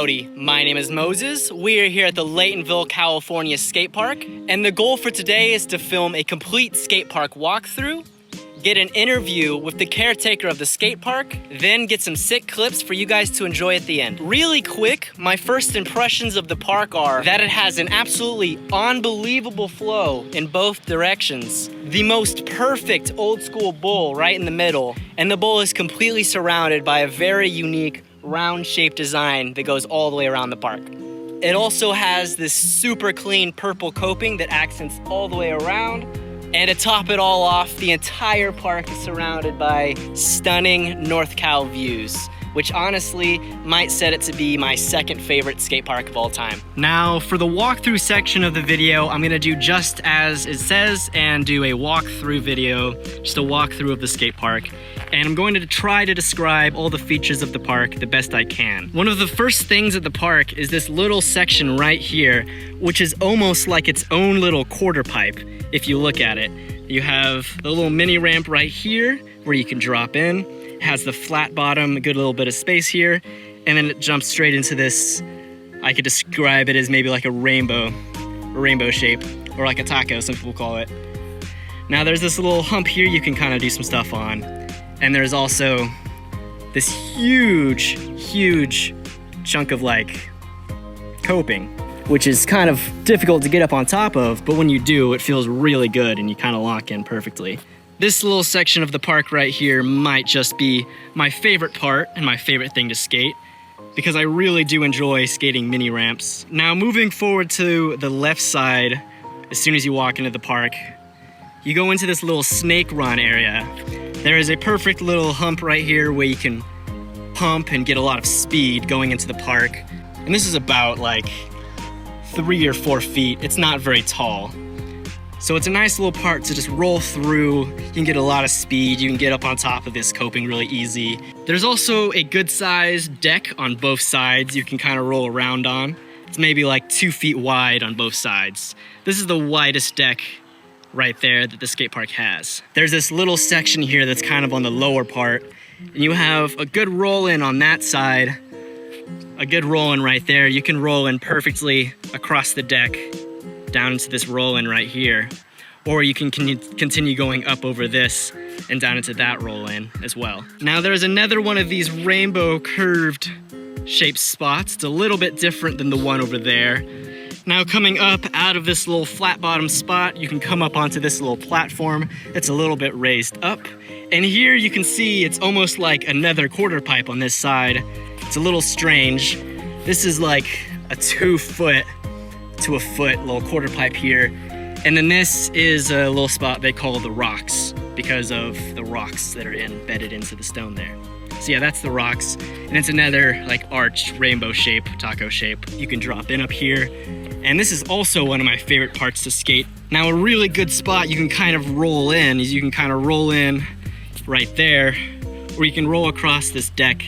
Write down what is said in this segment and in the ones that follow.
Howdy, my name is Moses. We are here at the Laytonville California skate park, and the goal for today is to film a complete skate park walkthrough, get an interview with the caretaker of the skate park, then get some sick clips for you guys to enjoy at the end. Really quick, my first impressions of the park are that it has an absolutely unbelievable flow in both directions. The most perfect old school bowl right in the middle, and the bowl is completely surrounded by a very unique round shaped design that goes all the way around the park. It also has this super clean purple coping that accents all the way around. And to top it all off, the entire park is surrounded by stunning North Cal views, which honestly might set it to be my second favorite skate park of all time. Now, for the walkthrough section of the video, I'm gonna do just as it says and do a walkthrough video, just a walkthrough of the skate park. And I'm going to try to describe all the features of the park the best I can. One of the first things at the park is this little section right here, which is almost like its own little quarter pipe, if you look at it. You have the little mini ramp right here where you can drop in. It has the flat bottom, a good little bit of space here, and then it jumps straight into this, I could describe it as maybe like a rainbow shape, or like a taco, some people call it. Now there's this little hump here you can kind of do some stuff on. And there's also this huge chunk of like coping, which is kind of difficult to get up on top of, but when you do, it feels really good and you kind of lock in perfectly. This little section of the park right here might just be my favorite part and my favorite thing to skate, because I really do enjoy skating mini ramps. Now moving forward to the left side, as soon as you walk into the park, you go into this little snake run area. There is a perfect little hump right here where you can pump and get a lot of speed going into the park. And this is about like 3 or 4 feet. It's not very tall. So it's a nice little part to just roll through. You can get a lot of speed. You can get up on top of this coping really easy. There's also a good sized deck on both sides you can kind of roll around on. It's maybe like 2 feet wide on both sides. This is the widest deck right there that the skate park has. There's this little section here that's kind of on the lower part, and you have a good roll in on that side, a good roll in right there. You can roll in perfectly across the deck down into this roll in right here, or you can continue going up over this and down into that roll in as well. Now there's another one of these rainbow curved shaped spots. It's a little bit different than the one over there. Now coming up out of this little flat bottom spot, you can come up onto this little platform. It's a little bit raised up. And here you can see it's almost like another quarter pipe on this side. It's a little strange. This is like a 2 foot to a foot little quarter pipe here. And then this is a little spot they call the rocks because of the rocks that are embedded into the stone there. So yeah, that's the rocks. And it's another like arched rainbow shape, taco shape. You can drop in up here. And this is also one of my favorite parts to skate. Now a really good spot you can kind of roll in is you can kind of roll in right there, or you can roll across this deck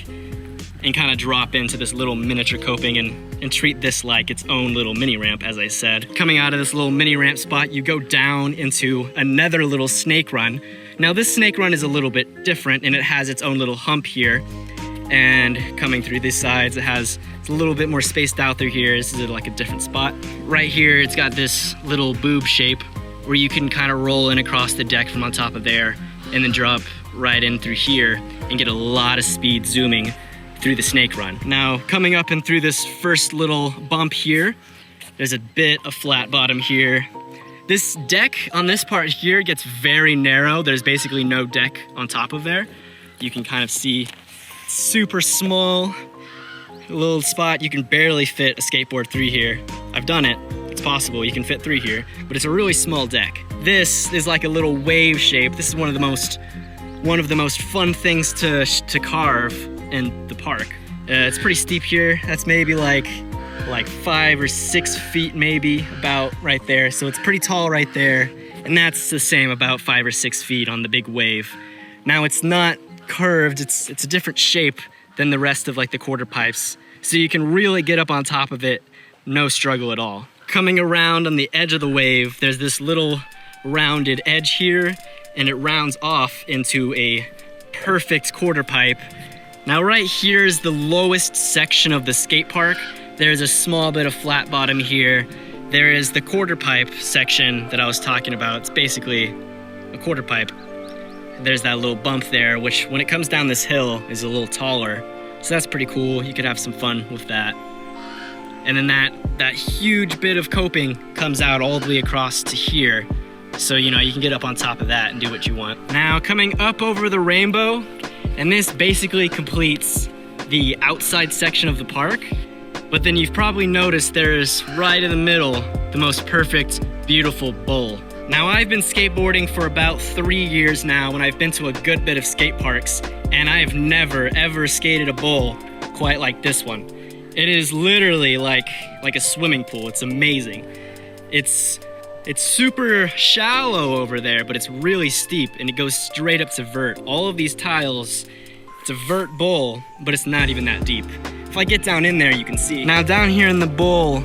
and kind of drop into this little miniature coping and treat this like its own little mini ramp, as I said. Coming out of this little mini ramp spot, you go down into another little snake run. Now this snake run is a little bit different and it has its own little hump here. And coming through these sides, it's a little bit more spaced out through here. This is like a different spot. Right here, it's got this little boob shape where you can kind of roll in across the deck from on top of there and then drop right in through here and get a lot of speed zooming through the snake run. Now, coming up and through this first little bump here, there's a bit of flat bottom here. This deck on this part here gets very narrow. There's basically no deck on top of there. You can kind of see super small little spot. You can barely fit a skateboard through here. I've done it. It's possible. You can fit 3 here, but it's a really small deck. This is like a little wave shape. This is one of the most fun things to carve in the park. It's pretty steep here. That's maybe like 5 or 6 feet maybe, about right there. So it's pretty tall right there. And that's the same, about 5 or 6 feet on the big wave. Now it's not curved, it's a different shape than the rest of like the quarter pipes. So you can really get up on top of it, no struggle at all. Coming around on the edge of the wave, there's this little rounded edge here, and it rounds off into a perfect quarter pipe Now right here is the lowest section of the skate park. There's a small bit of flat bottom here. There is the quarter pipe section that I was talking about. It's basically a quarter pipe. There's that little bump there, which when it comes down this hill is a little taller. So that's pretty cool. You could have some fun with that. And then that huge bit of coping comes out all the way across to here. So, you know, you can get up on top of that and do what you want. Now coming up over the rainbow, and this basically completes the outside section of the park. But then you've probably noticed there's right in the middle, the most perfect, beautiful bowl. Now I've been skateboarding for about 3 years now, and I've been to a good bit of skate parks, and I've never ever skated a bowl quite like this one. It is literally like a swimming pool. It's amazing. It's super shallow over there, but it's really steep, and it goes straight up to vert. All of these tiles, it's a vert bowl, but it's not even that deep. If I get down in there, you can see. Now down here in the bowl,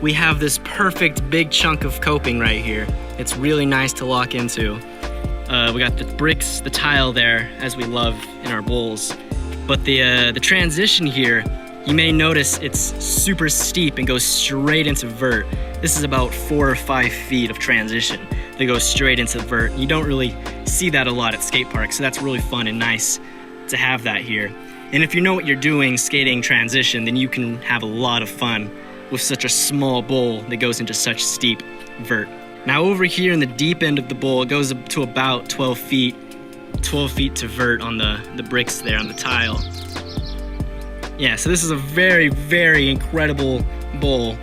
we have this perfect big chunk of coping right here. It's really nice to lock into. We got the bricks, the tile there, as we love in our bowls. But the transition here, you may notice it's super steep and goes straight into vert. This is about 4 or 5 feet of transition that goes straight into vert. You don't really see that a lot at skate parks, so that's really fun and nice to have that here. And if you know what you're doing skating transition, then you can have a lot of fun with such a small bowl that goes into such steep vert. Now over here in the deep end of the bowl, it goes up to about 12 feet to vert on the bricks there on the tile. Yeah, so this is a very, very incredible bowl.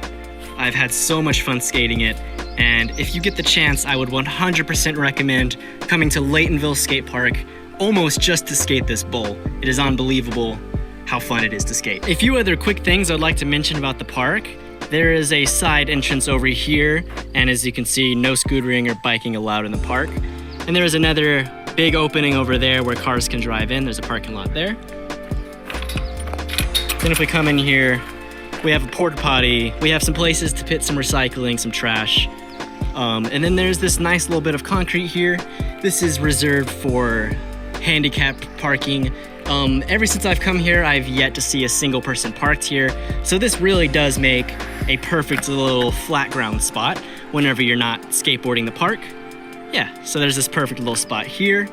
I've had so much fun skating it, and if you get the chance, I would 100% recommend coming to Laytonville Skatepark almost just to skate this bowl. It is unbelievable how fun it is to skate. A few other quick things I'd like to mention about the park. There is a side entrance over here, and as you can see, no scootering or biking allowed in the park. And there is another big opening over there where cars can drive in. There's a parking lot there. Then if we come in here, we have a porta potty. We have some places to pit some recycling, some trash. And then there's this nice little bit of concrete here. This is reserved for handicapped parking. Ever since I've come here, I've yet to see a single person parked here. So this really does make a perfect little flat ground spot whenever you're not skateboarding the park. Yeah, so there's this perfect little spot here.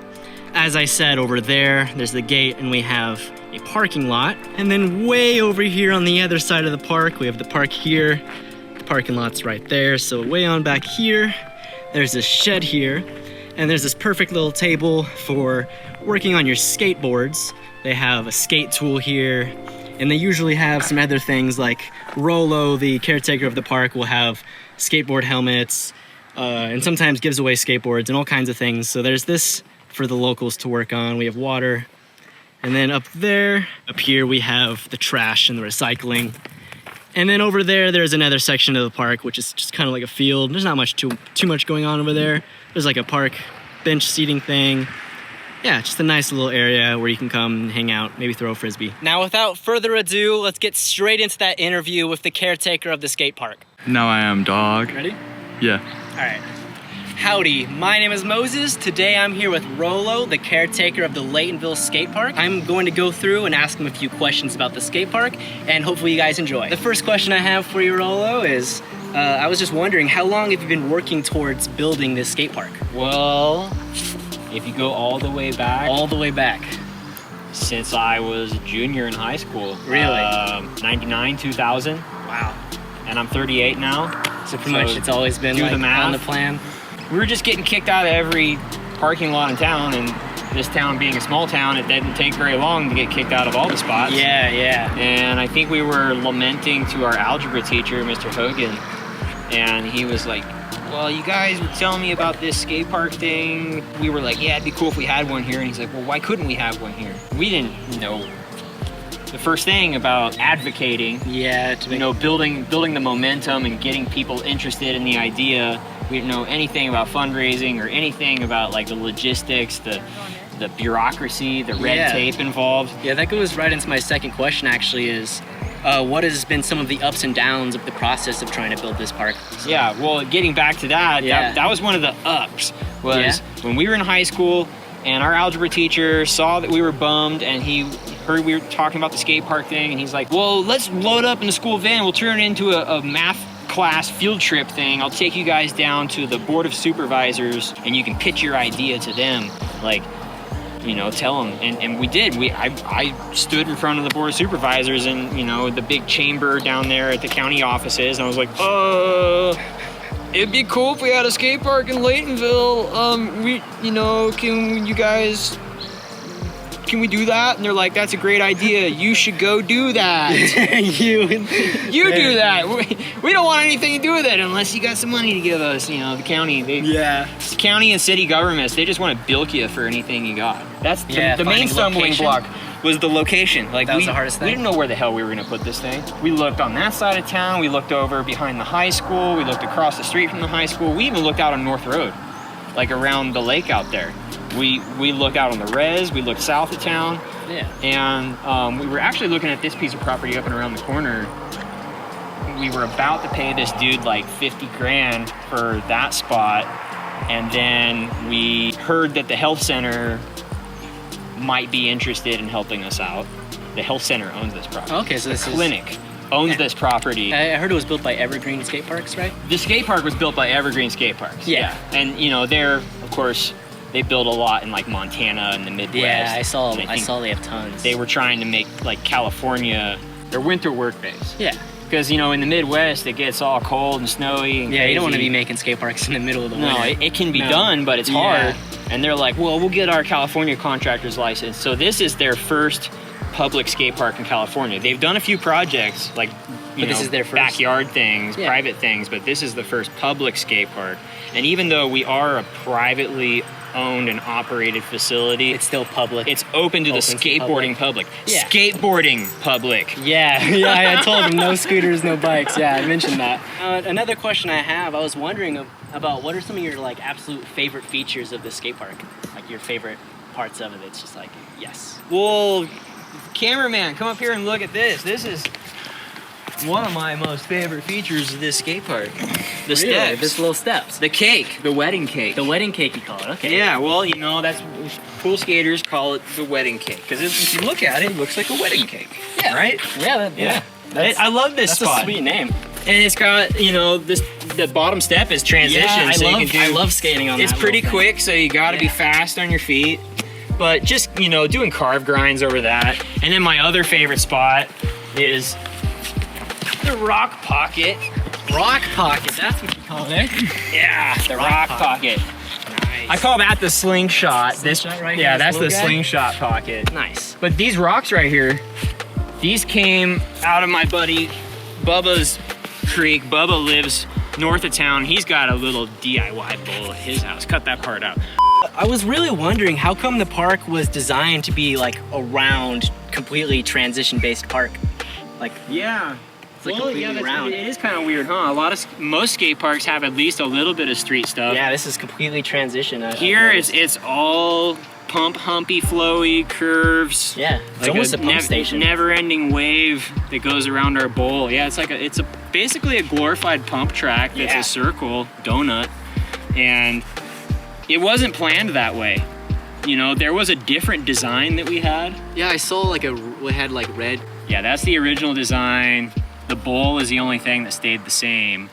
As I said, over there's the gate, and we have a parking lot. And then way over here on the other side of the park, we have the park here. The parking lot's right there. So way on back here, there's this shed here. And there's this perfect little table for working on your skateboards. They have a skate tool here, and they usually have some other things like Rolo, the caretaker of the park, will have skateboard helmets, and sometimes gives away skateboards and all kinds of things. So there's this for the locals to work on. We have water. And then up here we have the trash and the recycling. And then over there's another section of the park, which is just kind of like a field. There's not much too much going on over there. There's like a park bench seating thing. Yeah, just a nice little area where you can come and hang out, maybe throw a frisbee. Now, without further ado, let's get straight into that interview with the caretaker of the skate park. Now I am, dog. Ready? Yeah. All right. Howdy, my name is Moses. Today I'm here with Rolo, the caretaker of the Laytonville Skatepark. I'm going to go through and ask him a few questions about the skate park, and hopefully you guys enjoy. The first question I have for you, Rolo, is I was just wondering, how long have you been working towards building this skate park? Well, if you go all the way back. All the way back. Since I was a junior in high school. Really? 99, 2000. Wow. And I'm 38 now. So pretty much it's always been like on the plan? We were just getting kicked out of every parking lot in town, and this town being a small town, it didn't take very long to get kicked out of all the spots. Yeah, yeah. And I think we were lamenting to our algebra teacher, Mr. Hogan, and he was like, well, you guys were telling me about this skate park thing. We were like, yeah, it'd be cool if we had one here. And he's like, well, why couldn't we have one here? We didn't know the first thing about advocating. Yeah, building the momentum and getting people interested in the idea. We didn't know anything about fundraising or anything about like the logistics, the bureaucracy, the red tape involved. Yeah, that goes right into my second question actually is, what has been some of the ups and downs of the process of trying to build this park? Yeah, well, getting back to that, that was one of the ups, was when we were in high school and our algebra teacher saw that we were bummed, and he heard we were talking about the skate park thing, and he's like, well, let's load up in the school van. We'll turn it into a math class field trip thing. I'll take you guys down to the board of supervisors, and you can pitch your idea to them. Like, you know, tell them. And we did. I stood in front of the board of supervisors and, you know, the big chamber down there at the county offices, and I was like, it'd be cool if we had a skate park in Laytonville. Can we do that? And they're like, that's a great idea. You should go do that. you do that. We don't want anything to do with it unless you got some money to give us. You know, the county. County and city governments, they just want to bilk you for anything you got. That's the main stumbling block was the location. Like, that was the hardest thing. We didn't know where the hell we were going to put this thing. We looked on that side of town. We looked over behind the high school. We looked across the street from the high school. We even looked out on North Road, like around the lake out there. We looked out on the res. We looked south of town. Yeah. And we were actually looking at this piece of property up and around the corner. We were about to pay this dude like 50 grand for that spot. And then we heard that the health center might be interested in helping us out. The health center owns this property. Okay, so this clinic owns this property. I heard it was built by Evergreen Skateparks, right? The skate park was built by Evergreen Skateparks. Yeah. And, you know, they're, of course, they build a lot in like Montana and the Midwest. Yeah, I saw they have tons. They were trying to make like California their winter work base. Yeah. Because, you know, in the Midwest, it gets all cold and snowy and yeah, crazy. You don't want to be making skate parks in the middle of the winter. No, it can be done, but it's hard. And they're like, well, we'll get our California contractor's license. So this is their first public skate park in California. They've done a few projects, like, this is their first backyard things, private things, but this is the first public skate park. And even though we are a privately owned and operated facility, it's still public. It's open to the skateboarding public. Yeah. Skateboarding public. Yeah, I told him no scooters, no bikes. Yeah, I mentioned that. Another question I have, I was wondering about what are some of your like absolute favorite features of the skate park? Like your favorite parts of it. It's just like, yes. Well, cameraman, come up here and look at this. This is one of my most favorite features of this skate park. The steps. This little steps. The cake. The wedding cake. The wedding cake, you call it. Okay. Yeah, well, you know, that's cool skaters call it the wedding cake. Because if you look at it, it looks like a wedding cake. Yeah. Right? Yeah. I love this spot. That's a sweet name. And it's got, you know, the bottom step is transition. Yeah, I love skating on that. It's pretty quick, so you got to be fast on your feet. But just, you know, doing carve grinds over that. And then my other favorite spot is the rock pocket. Rock pocket, that's what you call it. Yeah, the rock pocket. Nice. I call that the slingshot. Slingshot right here, yeah, this that's the little guy? slingshot pocket. Nice. But these rocks right here, these came out of my buddy Bubba's creek. Bubba lives north of town. He's got a little DIY bowl at his house. Cut that part out. I was really wondering how come the park was designed to be like a round, completely transition-based park. Like, yeah. it's like completely round. It is kind of weird, huh? Most skate parks have at least a little bit of street stuff. Yeah, this is completely transition. Here it's all pump, humpy, flowy curves. Yeah, it's like almost a pump station. Never-ending wave that goes around our bowl. Yeah, it's basically a glorified pump track that's a circle donut, and it wasn't planned that way. You know, there was a different design that we had. Yeah, I saw we had like red. Yeah, that's the original design. The bowl is the only thing that stayed the same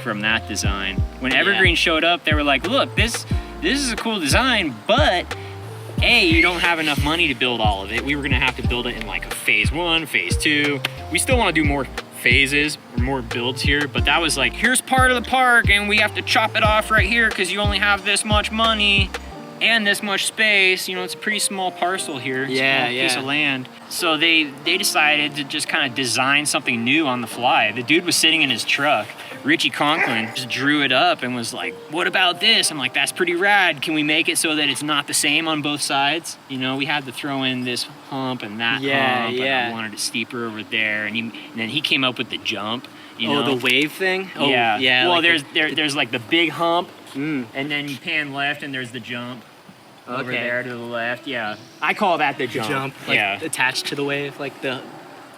from that design. When Evergreen showed up, they were like, look, this is a cool design, but A, you don't have enough money to build all of it. We were gonna have to build it in like a phase 1, phase 2. We still wanna do more phases or more builds here, but that was like, here's part of the park and we have to chop it off right here because you only have this much money and this much space. You know, it's a pretty small parcel here, small piece of land. So they decided to just kind of design something new on the fly. The dude was sitting in his truck. Richie Conklin just drew it up and was like, what about this? I'm like, that's pretty rad. Can we make it so that it's not the same on both sides? You know, we had to throw in this hump and that hump. And I wanted it steeper over there. And then he came up with the jump. You know? The wave thing? Oh, yeah. Well, like there's like the big hump, and then you pan left and there's the jump. Over there to the left, I call that the jump. Like attached to the wave, like the...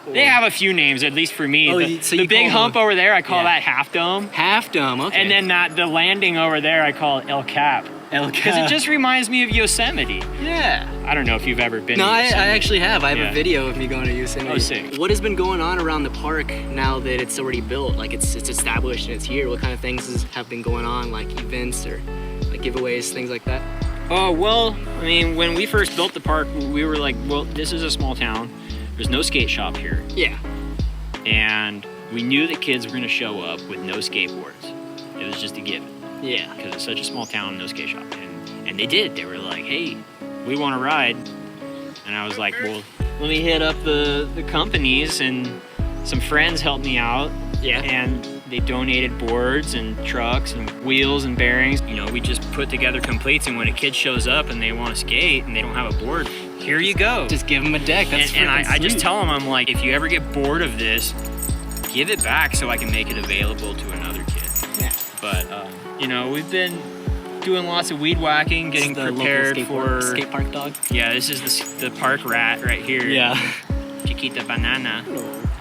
They have a few names, at least for me. The big hump over there, I call that half dome. Half dome, okay. And then the landing over there, I call it El Cap. Because it just reminds me of Yosemite. Yeah. I don't know if you've ever been No, to I Yosemite. actually have. I have a video of me going to Yosemite. Oh, sick. What has been going on around the park now that it's already built? Like it's established and it's here. What kind of things have been going on, like events or like giveaways, things like that? Oh, well, I mean, when we first built the park, we were like, well, this is a small town. There's no skate shop here. Yeah. And we knew that kids were going to show up with no skateboards. It was just a given. Yeah. Because it's such a small town, no skate shop. And they did. They were like, hey, we want to ride. And I was like, well, let me hit up the companies, and some friends helped me out. Yeah. And they donated boards and trucks and wheels and bearings. You know, we just put together completes, and when a kid shows up and they want to skate and they don't have a board, here you go. Just give them a deck. That's and I just sweet. tell them, I'm like, if you ever get bored of this, give it back so I can make it available to another kid. Yeah. But, you know, we've been doing lots of weed whacking, getting the prepared local for... skate park dog. Yeah, this is the park rat right here. Yeah. Chiquita Banana.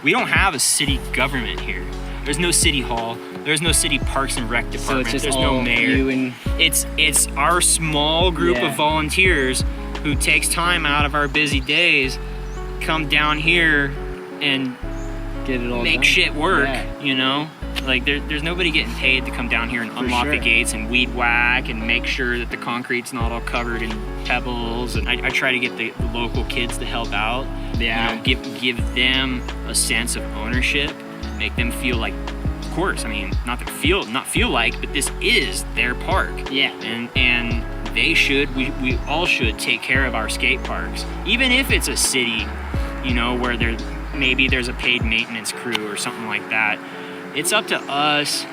We don't have a city government here. There's no city hall. There's no city parks and rec department. So it's just There's all no mayor. you and... It's our small group Yeah. of volunteers who takes time out of our busy days, come down here and Get it all make done. shit work, Yeah. you know? Like there's nobody getting paid to come down here and unlock the sure. gates and weed whack and make sure that the concrete's not all covered in pebbles. And I try to get the local kids to help out. Yeah. You know, give them a sense of ownership, make them feel like, of course, I mean, not feel like, but this is their park. Yeah. And they should, we all should take care of our skate parks. Even if it's a city, you know, where maybe there's a paid maintenance crew or something like that. It's up to us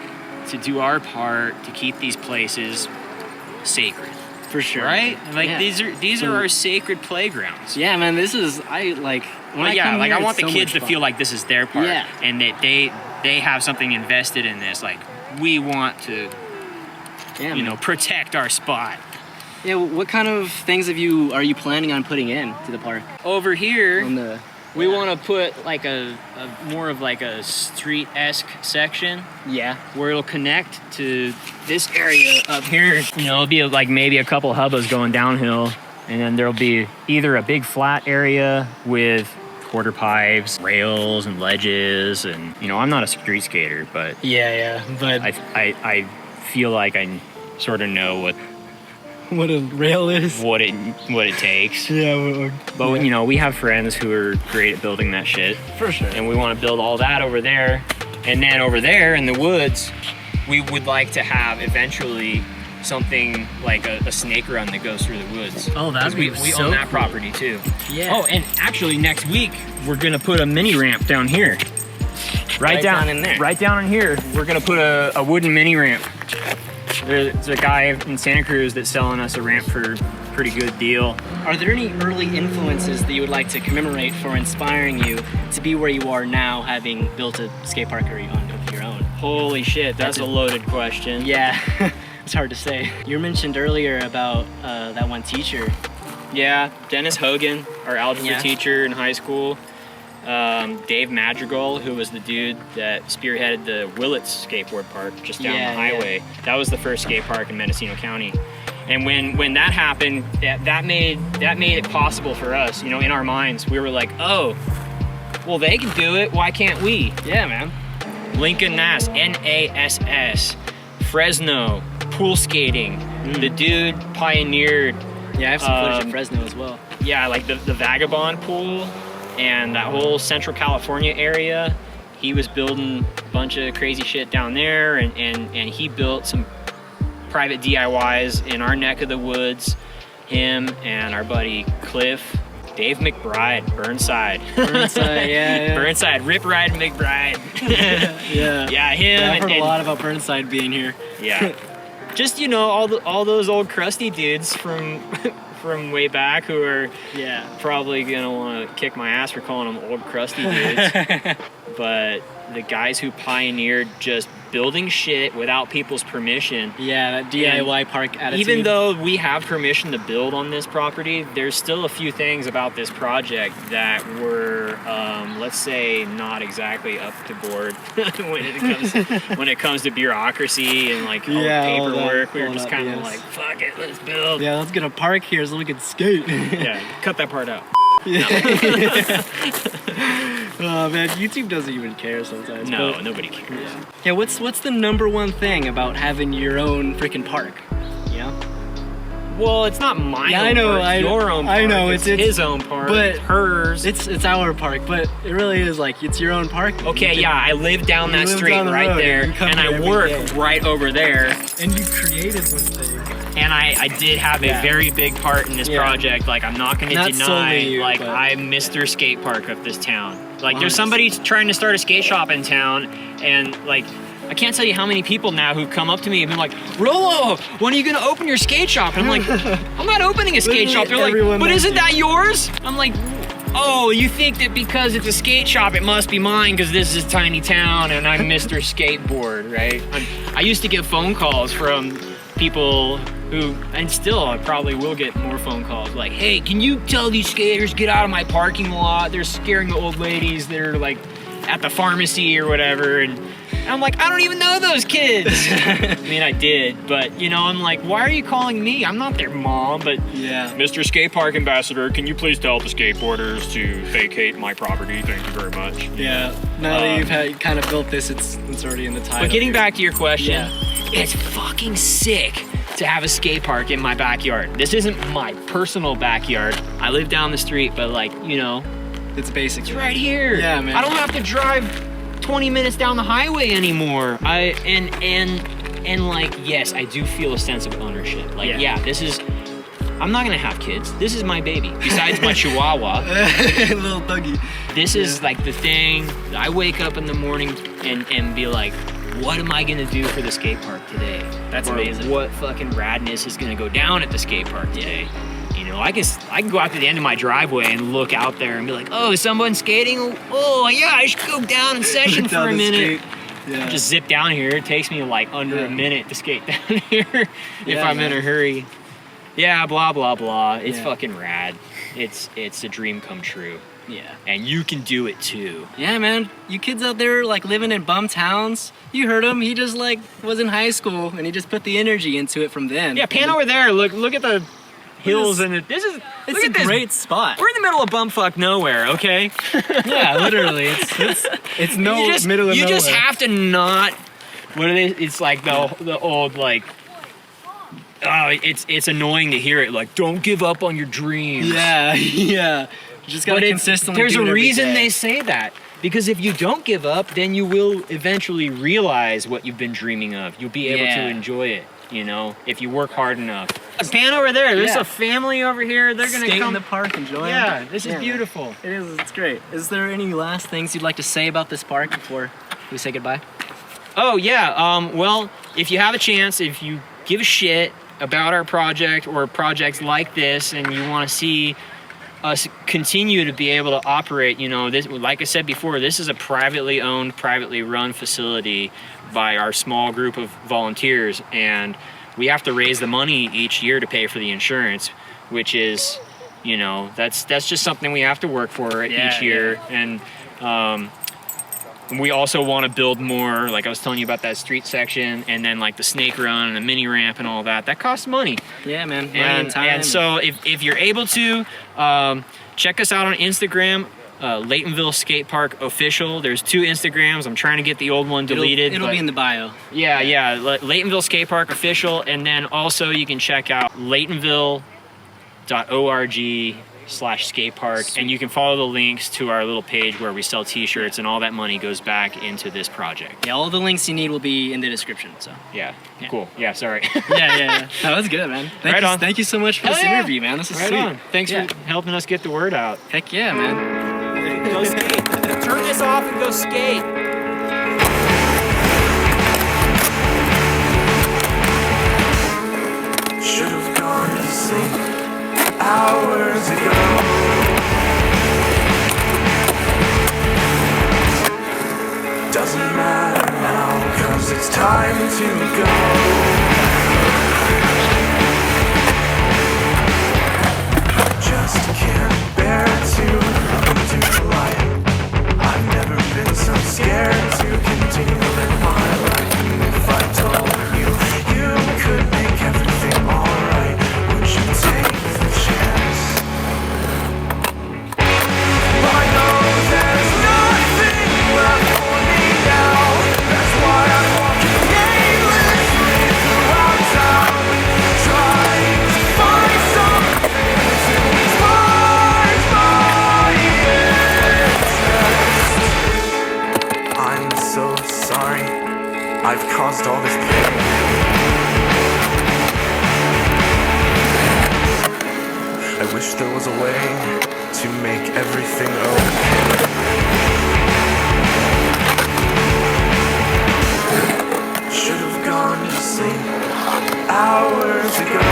to do our part to keep these places sacred. For sure. Right? Like Yeah. these are our sacred playgrounds. Yeah, man, this is, I like... When Well, yeah, come like here, I want the it's so kids much to feel fun. like this is their park. Yeah. And that they have something invested in this. Like, we want to, Yeah, you man. know, protect our spot. Yeah, what kind of things are you planning on putting in to the park? Over here, On the... we want to put like a more of like a street-esque section Yeah. where it'll connect to this area up here. You know, it'll be like maybe a couple hubbas going downhill, and then there'll be either a big flat area with quarter pipes, rails, and ledges. And you know, I'm not a street skater, but Yeah, but... I feel like I sort of know what a rail is? what it takes. Yeah, But you know, we have friends who are great at building that shit. for sure. And we want to build all that over there. And then over there in the woods, we would like to have eventually something like a snake run that goes through the woods. Oh, that'd 'Cause be we so own that cool. property too. Yeah. Oh, and actually next week we're gonna put a mini ramp down here. Right down in there. Right down in here. We're gonna put a wooden mini ramp. There's a guy in Santa Cruz that's selling us a ramp for a pretty good deal. Are there any early influences that you would like to commemorate for inspiring you to be where you are now, having built a skate park of your own? Holy shit, that's a loaded question. Yeah, it's hard to say. You mentioned earlier about that one teacher. Yeah, Dennis Hogan, our algebra Yeah. teacher in high school. Dave Madrigal, who was the dude that spearheaded the Willits skateboard park just down Yeah, the highway. That was the first skate park in Mendocino County. And when that happened, that made it possible for us. You know, in our minds, we were like, oh, well, they can do it. Why can't we? Yeah, man. Lincoln Nass, NASS, Fresno, pool skating. The dude pioneered, Yeah, I have some footage of Fresno as well. yeah, like the Vagabond pool and that whole Central California area. He was building a bunch of crazy shit down there, and he built some private DIYs in our neck of the woods. Him and our buddy Cliff, Dave McBride, Burnside. Burnside, yeah. Burnside, Rip Ride McBride. Yeah. Yeah, him. I've heard and, a lot about Burnside being here. Yeah. Just, you know, all those old crusty dudes from from way back who are Yeah. probably gonna want to kick my ass for calling them old crusty dudes. But the guys who pioneered just building shit without people's permission. Yeah, that DIY park attitude. Even though we have permission to build on this property, there's still a few things about this project that were, let's say, not exactly up to board when it comes to bureaucracy and like all the paperwork. We were just kind of like, fuck it, let's build. Yeah, let's get a park here so we can skate. Yeah, cut that part out. Yeah. Oh man, YouTube doesn't even care sometimes. No, but, nobody cares. Yeah, what's the number one thing about having your own freaking park? Yeah. Well, it's not my Yeah, own I know, park, your own park. I know, it's his own park, but hers. It's our park, but it really is like it's your own park. Okay, yeah, I live down that street right there, and I work right over there. And you created this thing. And I did have a very big part in this project. Like, I'm not going to deny, you, like, I'm Mr. Skate Park of this town. Like, there's somebody trying to start a skate shop in town, and, like, I can't tell you how many people now who come up to me and been like, Rolo, when are you going to open your skate shop? And I'm like, I'm not opening a skate shop. They're like, but isn't that yours? I'm like, oh, you think that because it's a skate shop, it must be mine because this is a tiny town and I'm Mr. Skateboard, right? I used to get phone calls from people who, and still I probably will get more phone calls, like, hey, can you tell these skaters get out of my parking lot? They're scaring the old ladies that are like at the pharmacy or whatever. And I'm like, I don't even know those kids. I mean, I did, but you know, I'm like, why are you calling me? I'm not their mom, but yeah. Mr. Skate Park Ambassador, can you please tell the skateboarders to vacate my property? Thank you very much. Yeah, now that you've kind of built this, it's already in the title. But getting back to your question, it's fucking sick to have a skate park in my backyard. This isn't my personal backyard. I live down the street, but like, you know, it's basic. It's right here. Yeah, man. I don't have to drive 20 minutes down the highway anymore. And like, yes, I do feel a sense of ownership. Like, yeah, this is, I'm not gonna have kids. This is my baby. Besides my chihuahua. Little Dougie. This is like the thing. I wake up in the morning and be like, what am I gonna do for the skate park today? That's amazing. What fucking radness is gonna go down at the skate park today? You know, I can go out to the end of my driveway and look out there and be like, oh, is someone skating? Oh yeah, I should go down and session for a minute. Yeah. Just zip down here. It takes me like under a minute to skate down here if I'm in a hurry. Yeah, blah blah blah. It's fucking rad. It's a dream come true. Yeah. And you can do it too. Yeah, man. You kids out there like living in bum towns, you heard him. He just like was in high school and he just put the energy into it from then. Yeah, pan over there. Look at the hills and it's a great spot. We're in the middle of bumfuck nowhere, okay? Yeah, literally. It's middle of nowhere. You just have to not. What it is? It's like the old like. Oh, it's annoying to hear it. Like, don't give up on your dreams. Yeah, yeah. You just gotta consistently. There's do it a reason every day. they say that. Because if you don't give up, then you will eventually realize what you've been dreaming of. You'll be able to enjoy it, you know, if you work hard enough. A pan over there. There's a family over here. They're going to come in the park, enjoy it. Yeah, this is beautiful. It is. It's great. Is there any last things you'd like to say about this park before we say goodbye? Oh, yeah. Well, if you have a chance, if you give a shit about our project or projects like this and you want to see us continue to be able to operate, you know, this, like I said before, this is a privately owned, privately run facility by our small group of volunteers, and we have to raise the money each year to pay for the insurance, which is, you know, that's just something we have to work for each year. And we also want to build more, like I was telling you about that street section, and then like the snake run and the mini ramp and all that. That costs money. Yeah, man. Money and time. And so if you're able to, check us out on Instagram, Laytonville Skatepark Official. There's 2 Instagrams. I'm trying to get the old one deleted. It'll be in the bio. Yeah, yeah. Laytonville Skatepark Official. And then also you can check out Laytonville.org/skatepark, and you can follow the links to our little page where we sell t-shirts, and all that money goes back into this project. Yeah, all the links you need will be in the description. So yeah. Cool. Yeah, sorry. yeah. No, that's good, man. Thank you so much for this interview, man. This is sweet. On. Thanks for helping us get the word out. Heck yeah, man. Go skate. Turn this off and go skate. Should have gone to sleep hours ago. Doesn't matter now. 'cause it's time to go. Just can't bear to come to the light. I've never been so scared to continue living my life. And if I told you you could make everything alright, would you take the chance? I know there's nothing left for me now. That's why I'm walking aimlessly throughout town, trying to find something to spark my interest. I'm so sorry I've caused all this pain. I wish there was a way to make everything okay. Should have gone to sleep hours ago.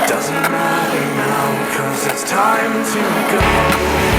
Doesn't matter now, 'cause it's time to go.